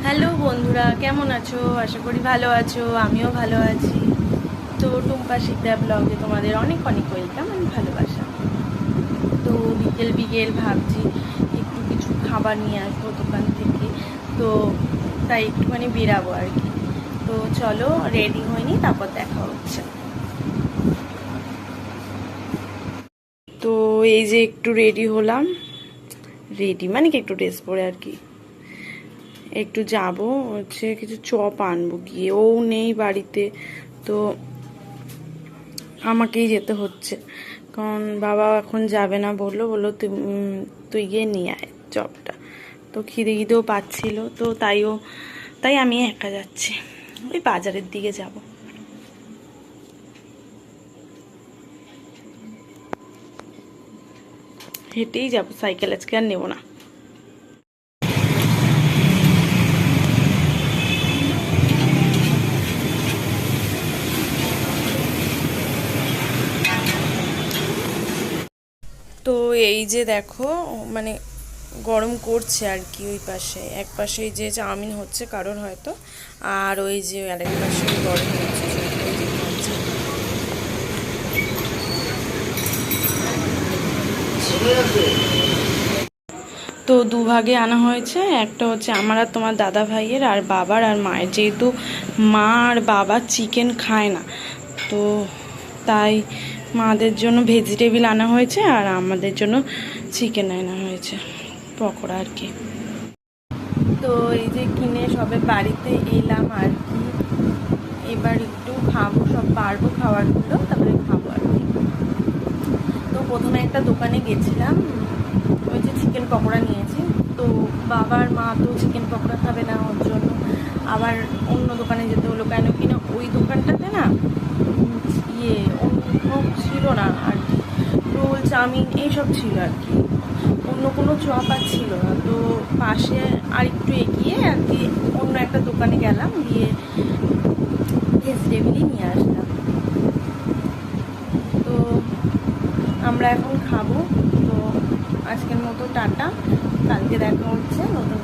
Hello বন্ধুরা, কেমন আছো? আশা করি ভালো আছো, আমিও ভালো আছি। তো টুম্পা শিকদার ব্লগে তোমাদের অনেক অনেক ওয়েলকাম, আমি ভালোবাসা। তো বিকেল বিকেল ভাবছি একটু কিছু খাবার নিয়ে আসবো দোকান থেকে, তো তাই একটুখানি বেরাবো আর কি। তো চলো রেডি হয়নি, তারপর দেখা হচ্ছে। তো এই যে একটু রেডি হলাম, রেডি মানে কি একটু ড্রেস পরে আর কি। একটু যাব হচ্ছে কিছু চপ আনবো গিয়ে, ও নেই বাড়িতে, তো আমাকেই যেতে হচ্ছে। কারণ বাবা এখন যাবে না, বললো তুই গিয়ে নিয়ে আয় চপটা। তো খিদে খিদেও পাচ্ছিল, তো তাই আমি একা যাচ্ছি, ওই বাজারের দিকে যাব। হেঁটেই যাব, সাইকেল আজকে আর নেবো না। তো এই যে দেখো, মানে গরম করছে আর কি। ওই পাশে এক পাশে যে চাউমিন হচ্ছে কারোর হয়তো, আর ওই যে আরেক পাশে গরম হচ্ছে, ওই যে খাচ্ছে। তো দুভাগে আনা হয়েছে, একটা হচ্ছে আমার আর তোমার দাদা ভাইয়ের, আর বাবার আর মায়ের। যেহেতু মা আর বাবা চিকেন খায় না, তো তাই মাদের জন্য ভেজিটেবিল আনা হয়েছে, আর আমাদের জন্য চিকেন আনা হয়েছে, পকোড়া আর কি। তো এই যে কিনে সবে বাড়িতে এলাম আর কি। এবার একটু খাবো, সব পারবো খাবারগুলো, তারপরে খাবো আর কি। তো প্রথমে একটা দোকানে গেছিলাম, ওই যে চিকেন পকোড়া নিয়েছি। তো বাবার মা তো চিকেন পকোড়া খাবে না, ওর জন্য আবার অন্য দোকানে যেতে হলো। কেন কিনা ওই দোকানটাতে না অন্য ছিল না আর কি, রোল চাউমিন এইসব ছিল আর কি, অন্য কোনো চপ আর ছিল না। তো পাশে আর একটু এগিয়ে আর কি অন্য একটা দোকানে গেলাম, গিয়ে ভেজিটেবিলই নিয়ে আসলাম। তো আমরা এখন খাবো। তো আজকের মতো টাটা, কালকে দেখা হচ্ছে নতুন